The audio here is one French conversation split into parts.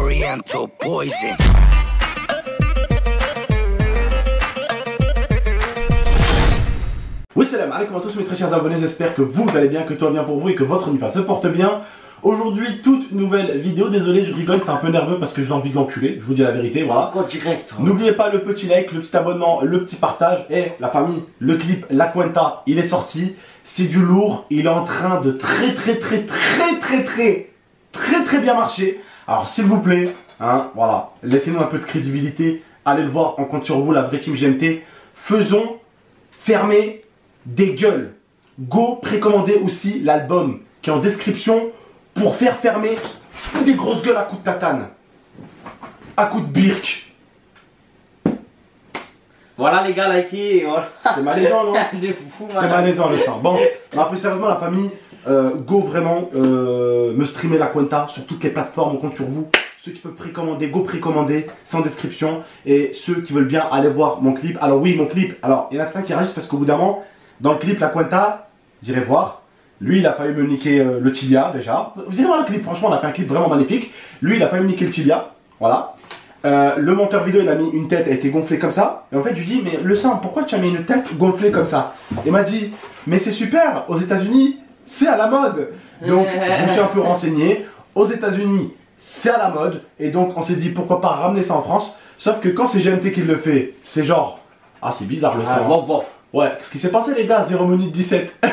Oriental poison. Salam alaikum à tous mes très chers abonnés, j'espère que vous allez bien, que tout va bien pour vous et que votre univers se porte bien. Aujourd'hui, toute nouvelle vidéo, désolé je rigole, c'est un peu nerveux parce que j'ai envie de l'enculer, je vous dis la vérité, voilà. N'oubliez pas le petit like, le petit abonnement, le petit partage et la famille, le clip La Cuenta, il est sorti, c'est du lourd, il est en train de très bien marcher. Alors s'il vous plaît, hein, voilà, laissez-nous un peu de crédibilité, allez le voir, on compte sur vous, la vraie team GMT, faisons fermer des gueules. Go précommander aussi l'album qui est en description pour faire fermer des grosses gueules à coups de tatane, à coups de birk. Voilà les gars, likez. Voilà. C'est malaisant, non? C'est malaisant le sang. Bon, un peu sérieusement la famille, go vraiment me streamer La Cuenta sur toutes les plateformes, on compte sur vous. Ceux qui peuvent précommander, go précommander, c'est en description. Et ceux qui veulent bien aller voir mon clip. Alors oui, mon clip, alors il y en a certains qui réagissent parce qu'au bout d'un moment, dans le clip La Cuenta, vous irez voir. Lui, il a failli me niquer le tibia déjà. Vous irez voir le clip, franchement, on a fait un clip vraiment magnifique. Lui, il a failli me niquer le tibia. Voilà. Le monteur vidéo, il a mis une tête, elle a été gonflée comme ça. Et en fait, je lui dis, mais le sang, pourquoi tu as mis une tête gonflée comme ça? Il m'a dit, mais c'est super, aux États-Unis, c'est à la mode. Donc, je me suis un peu renseigné. Aux États-Unis, c'est à la mode. Et donc, on s'est dit, pourquoi pas ramener ça en France. Sauf que quand c'est GMT qui le fait, c'est genre, ah, c'est bizarre le sang. Bon. Ouais, ce qui s'est passé les gars, 0 minute 17.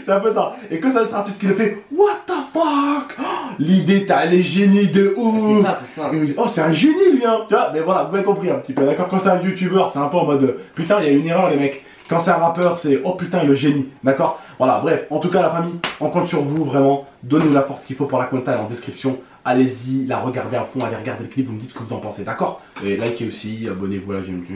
C'est un peu ça. Et quand c'est notre artiste qui le fait, what the fuck, l'idée, t'as les génies de ouf. C'est ça. Oh, c'est un génie lui, hein. Tu vois, mais voilà, vous avez compris un petit peu, d'accord. Quand c'est un youtubeur, c'est un peu en mode, putain, il y a une erreur les mecs. Quand c'est un rappeur, c'est, oh putain, le génie, d'accord. Voilà, bref, en tout cas la famille, on compte sur vous vraiment. Donnez-nous la force qu'il faut pour La Cuenta, elle est en description. Allez-y, la regardez à fond, allez regarder le clip, vous me dites ce que vous en pensez, d'accord. Et likez aussi, abonnez-vous à la GMT.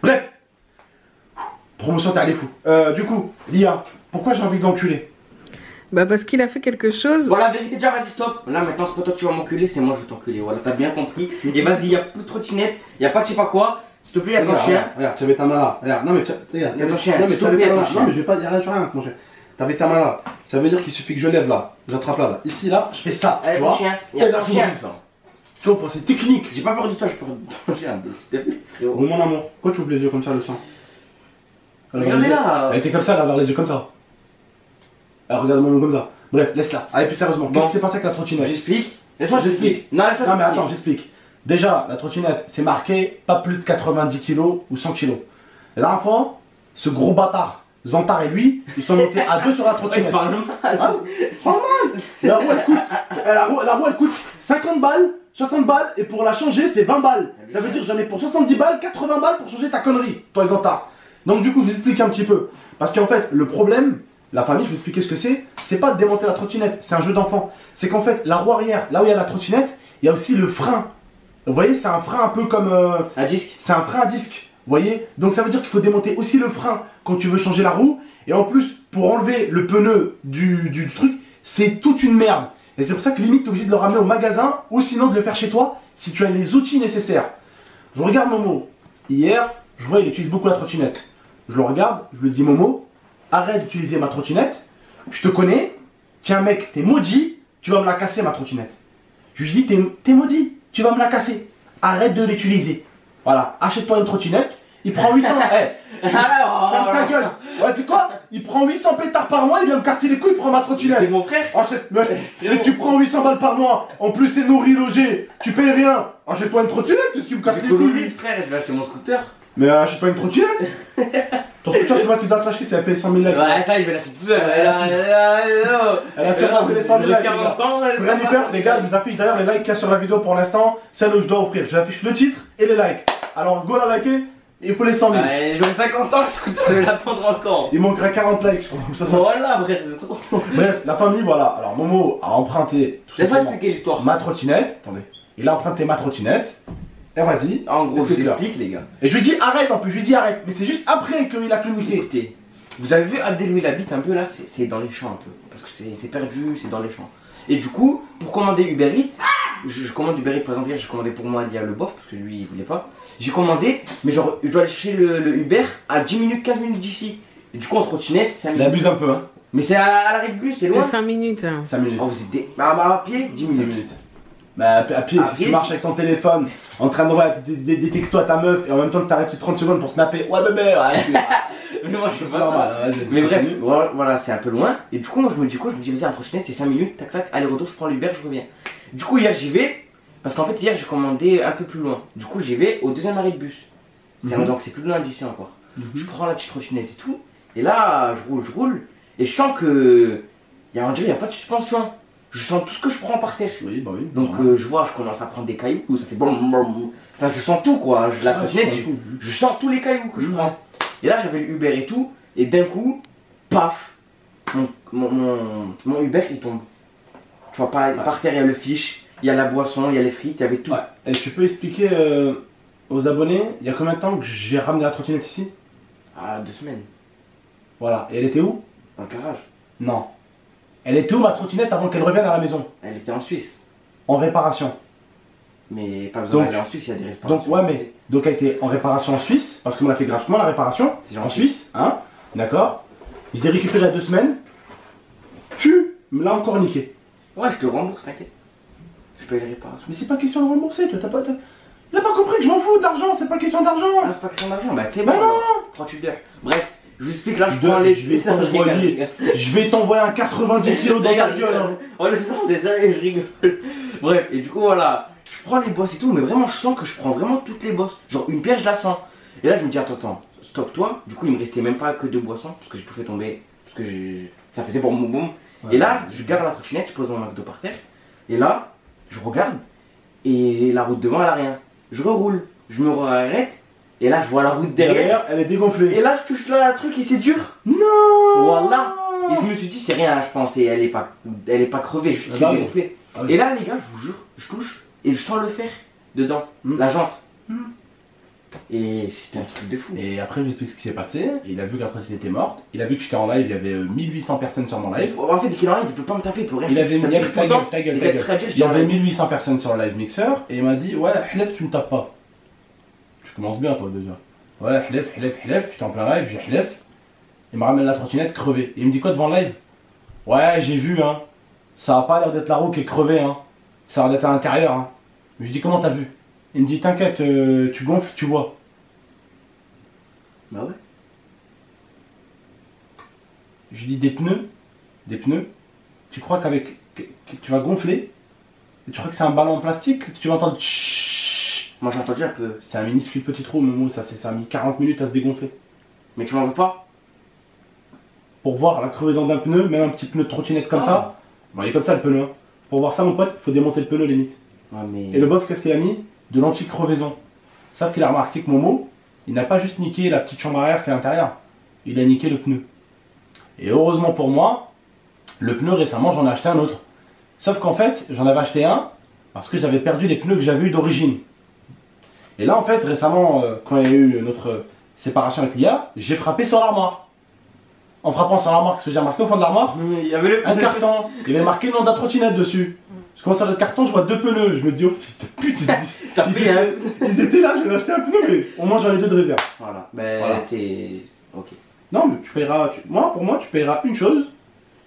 Bref. Promotion, t'es allé fou. Du coup, Lia, pourquoi j'ai envie d'enculer? Bah parce qu'il a fait quelque chose. Voilà, vérité, déjà, vas-y, stop. Là, maintenant, c'est pas toi que tu vas m'enculer, c'est moi, je vais t'enculer. Voilà, t'as bien compris. Et vas-y, y'a plus de trottinette, y'a pas de je sais pas quoi. S'il te plaît, y'a ton chien. Regarde, tu avais ta main là. Regarde, non mais regarde, y'a ton chien. Non mais tu avais ta main là. Non Non mais je vais pas dire rien, mon cher. T'avais ta main là. Ça veut dire qu'il suffit que je lève là. J'attrape là. Ici là, je fais ça. Tu vois? Y'a ton chien. Tu vois, c'est technique. J'ai pas peur de toi, j'ai peur de ton chien. S'il te plaît, frérot. Oh mon amour, pourquoi tu ouvres les yeux comme ça, le sang? Regardez là. Elle était comme ça, elle avait les yeux comme ça. Elle regarde mon comme ça. Bref, laisse-la. Allez, plus sérieusement, qu'est-ce qui s'est passé avec la trottinette? J'explique. Laisse-moi, j'explique. Non, mais attends, j'explique. Déjà, la trottinette, c'est marqué pas plus de 90 kg ou 100 kg. La dernière fois, ce gros bâtard, Zantar et lui, ils sont montés à deux sur la trottinette. Parle mal. Hein? Parle mal. La roue, elle coûte 50 balles, 60 balles, et pour la changer, c'est 20 balles. Ça veut dire j'en ai pour 70 balles, 80 balles pour changer ta connerie, toi Zantar. Donc du coup, je vous explique un petit peu. Parce qu'en fait, le problème, la famille, je vais vous expliquer ce que c'est pas de démonter la trottinette, c'est un jeu d'enfant. C'est qu'en fait, la roue arrière, là où il y a la trottinette, il y a aussi le frein. Vous voyez, c'est un frein un peu comme... un disque. C'est un frein à disque, vous voyez. Donc ça veut dire qu'il faut démonter aussi le frein quand tu veux changer la roue. Et en plus, pour enlever le pneu du truc, c'est toute une merde. Et c'est pour ça que limite, tu es obligé de le ramener au magasin ou sinon de le faire chez toi si tu as les outils nécessaires. Je regarde Momo. Hier, je vois il utilise beaucoup la trottinette. Je le regarde, je lui dis Momo, arrête d'utiliser ma trottinette. Je te connais. Tiens mec, t'es maudit, tu vas me la casser ma trottinette. Je lui dis t'es maudit, tu vas me la casser. Arrête de l'utiliser. Voilà, achète-toi une trottinette. Il prend 800. Ferme ta gueule. Ouais, c'est quoi? Il prend 800 pétards par mois, il vient me casser les couilles, il prend ma trottinette. C'est mon frère. Mais tu prends 800 balles par mois. En plus, t'es nourri, logé. Tu payes rien. Achète-toi une trottinette, qu'est-ce qui me casse les couilles? Frère, je vais acheter mon scooter. Mais achète-toi une trottinette. Ton scooter, c'est moi qui dois te l'acheter, ça a fait 100 000 likes. Ouais, ça, il va l'acheter tout seul. Elle a fait les 100 000 likes. 40 ans, rien y faire, les gars, je vous affiche d'ailleurs les likes qu'il y a sur la vidéo pour l'instant. Celle où je dois offrir. Je vous affiche le titre et les likes. Alors, go la liker. Il faut les 100 000. Ouais, j'aurai 50 ans, le scooter, je vais l'attendre encore. Il manquerait 40 likes, je crois. Ça, voilà, bref, c'est trop. Bref, la famille, voilà. Alors, Momo a emprunté. J'ai pas expliqué l'histoire. Ma trottinette. Attendez. Il a emprunté ma trottinette. Et vas-y. En gros, je vous explique, les gars. Et je lui dis arrête en plus, je lui dis arrête. Mais c'est juste après qu'il a tout niqué. Écoutez, vous avez vu Abdel où il habite un peu là, c'est dans les champs un peu. Parce que c'est perdu, c'est dans les champs. Et du coup, pour commander Uber Eats, je commande Uber Eats par exemple, hier j'ai commandé pour moi, il y a le bof, parce que lui il voulait pas. J'ai commandé, mais genre je dois aller chercher le Uber à 10 minutes, 15 minutes d'ici. Et du coup en trottinette, 5 minutes. Il abuse un peu hein. Mais c'est à l'arrêt de bus, c'est loin. C'est 5 minutes. 5 minutes. Oh, vous êtes à pied, 10 minutes. 5 minutes. Bah, à pied, À si pied, tu marches avec ton téléphone, en train d'envoyer des textos à ta meuf, et en même temps que t'arrêtes 30 secondes pour snapper, ouais bébé, ouais, Mais moi je suis c'est pas normal. ça. Vas-y, Mais bref, continue. voilà, c'est un peu loin. Et du coup, moi je me dis quoi? Je me dis, vas-y, un trottinette, c'est 5 minutes, tac tac, aller-retour, je prends l'Uber, je reviens. Du coup, hier j'y vais, parce qu'en fait, hier j'ai commandé un peu plus loin. Du coup, j'y vais au deuxième arrêt de bus. Donc c'est plus loin d'ici encore. Je prends la petite trottinette et tout, et là, je roule, et je sens que. On dirait qu'il n'y a pas de suspension. Je sens tout ce que je prends par terre. Oui, bah oui. Donc je vois, je commence à prendre des cailloux, ça fait bon. Enfin, je sens tout quoi. La trottinette, je sens tous les cailloux que je prends. Et là, j'avais le Uber et tout, et d'un coup, paf, mon Uber il tombe. Tu vois, par terre, il y a le fiche, il y a la boisson, il y a les frites, il y avait tout. Ouais. Et tu peux expliquer aux abonnés, il y a combien de temps que j'ai ramené la trottinette ici? Ah, 2 semaines, Voilà. Et elle était où? dans le garage. Non. Elle était où ma trottinette avant qu'elle revienne à la maison? Elle était en Suisse. En réparation. Mais pas besoin Donc- d'aller en Suisse, il y a des réparations. Donc, ouais, mais. Donc, elle était en réparation en Suisse, parce qu'on l'a fait gratuitement la réparation. C'est En gentil. Suisse, hein? D'accord? Je l'ai récupéré il y a 2 semaines. Tu me l'as encore niqué. Ouais, je te rembourse, t'inquiète. Je paye les réparations. Mais c'est pas question de rembourser, tu t'as pas. Il a pas compris que je m'en fous de l'argent, c'est pas question d'argent. Ah, c'est pas question d'argent, bah c'est Bah bon. non. alors. Prends tu Uber. Bref, je vous explique là, je Je prends les. vais t'envoyer. Je vais t'envoyer un 90 kilos dans ta gueule. Hein. Oh, c'est ça, désolé, je rigole. Bref, et du coup, voilà, je prends les bosses et tout, mais vraiment, je sens que je prends vraiment toutes les bosses. Genre, une pierre, je la sens. Et là, je me dis, attends, stop-toi. Du coup, il me restait même pas que 2 boissons, parce que j'ai tout fait tomber. Parce que ça faisait boum boum boum. Ouais. Et là, je garde la trottinette, je pose mon McDo par terre. Et là, je regarde, et la route devant, elle a rien. Je reroule, je me arrête, et là, je vois la route derrière. Derrière, elle est dégonflée. Et là, je touche là un truc, et c'est dur. Non. Voilà. Et je me suis dit, c'est rien, je pense, et elle est pas crevée, juste Ah c'est bah oui. dégonflé. Ah oui. Et là, les gars, je vous jure, je touche et je sens le fer dedans, la jante. Et c'était un truc de fou. Et après, je lui explique ce qui s'est passé. Il a vu que la trottinette était morte. Il a vu que j'étais en live, il y avait 1800 personnes sur mon live. En fait, dès qu'il est en live, il peut pas me taper, il peut rien Il faire. avait Ça mis me dit pourtant, ta gueule, les ta gars, gueule. très bien, je Il dis y en avait live. 1800 personnes sur le live mixer et il m'a dit ouais Hlef tu me tapes pas. Tu commences bien toi déjà. Ouais Hlef, tu t'es en plein live, j'ai Hlef. Il me ramène la trottinette crevée. Et il me dit quoi devant le live? Ouais j'ai vu hein. Ça a pas l'air d'être la roue qui est crevée hein. Ça a l'air d'être à l'intérieur hein. Je lui dis comment t'as vu? Il me dit t'inquiète tu gonfles tu vois. Bah ouais. Je lui dis des pneus. Tu crois qu'avec que tu vas gonfler? Et tu crois que c'est un ballon en plastique que tu vas entendre chut. Moi j'ai entendu un peu. C'est un minuscule petit trou, Momo, ça a mis 40 minutes à se dégonfler. Mais tu m'en veux pas? Pour voir la crevaison d'un pneu, même un petit pneu de trottinette comme Ah. ça, bon, il est comme ça le pneu. Hein. Pour voir ça, mon pote, il faut démonter le pneu limite. Ouais, mais. Et le bof, qu'est-ce qu'il a mis? De l'anti-crevaison. Sauf qu'il a remarqué que Momo, il n'a pas juste niqué la petite chambre arrière qui est à l'intérieur, il a niqué le pneu. Et heureusement pour moi, le pneu récemment, j'en ai acheté un autre. Sauf qu'en fait, j'en avais acheté un parce que j'avais perdu les pneus que j'avais eu d'origine. Et là, en fait, récemment, quand il y a eu notre séparation avec l'IA, j'ai frappé sur l'armoire. En frappant sur l'armoire, qu'est-ce que j'ai remarqué au fond de l'armoire? Il y avait le. Un carton. Il y avait marqué le nom de la trottinette dessus. Je commence à le carton, je vois 2 pneus. Je me dis, oh fils de pute, T'as ils payé un. ils étaient là, j'ai acheté un pneu, mais au moins j'en ai 2 de réserve. Voilà. Ben Voilà. c'est. Ok. Non, mais tu payeras. Pour moi, tu payeras une chose.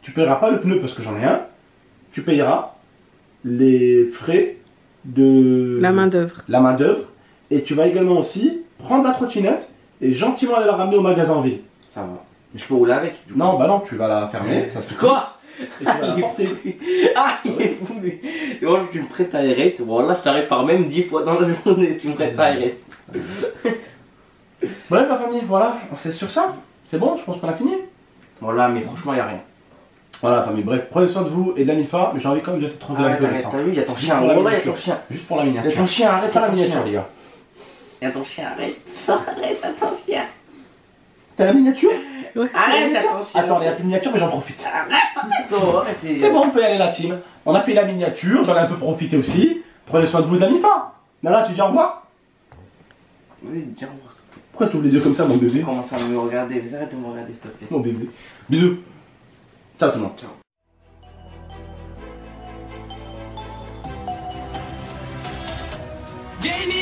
Tu payeras pas le pneu parce que j'en ai un. Tu payeras les frais de. La main-d'œuvre. La main-d'œuvre. Et tu vas également aussi prendre la trottinette et gentiment aller la ramener au magasin en ville. Ça va. Mais je peux rouler avec. du coup. Non, bah non, tu vas la fermer. Ça se Quoi? et tu vas la Il est porter. fou. Ah, il est fou, lui. Et moi, tu me prêtes ta RS. Bon, là, je t'arrête par même 10 fois dans la journée. Tu me prêtes ta RS. Bref, la famille, voilà, c'est sur ça. C'est bon, je pense qu'on a fini. Bon, là, mais franchement, y a rien. Voilà, la famille, bref, prenez soin de vous et de la MIFA, mais j'ai envie quand même de t'étrangler un Arrête, peu le arrête. sang. T'as vu, y a ton Juste chien. pour la Oh là, y a miniature. ton chien. Juste pour la Y a miniature. ton chien, arrête. Pas la y a ton miniature, chien. les gars. Y a ton chien, arrête. Arrête, à ton chien. T'as la miniature? Ouais. Arrête, à ton chien. Attends, il y a plus de miniature, mais j'en profite. Non, arrête. C'est bon, on peut y aller, la team. On a fait la miniature, j'en ai un peu profité aussi. Prenez soin de vous et de la MIFA. Nala, tu dis au revoir? Vas-y, dis au revoir. Pourquoi tu ouvres les yeux comme ça, mon bébé? Commence à me regarder. Vas-y, arrête de me regarder, s'il te plaît. Mon bébé. Bisous. Ciao tout le monde. Ciao. Gave me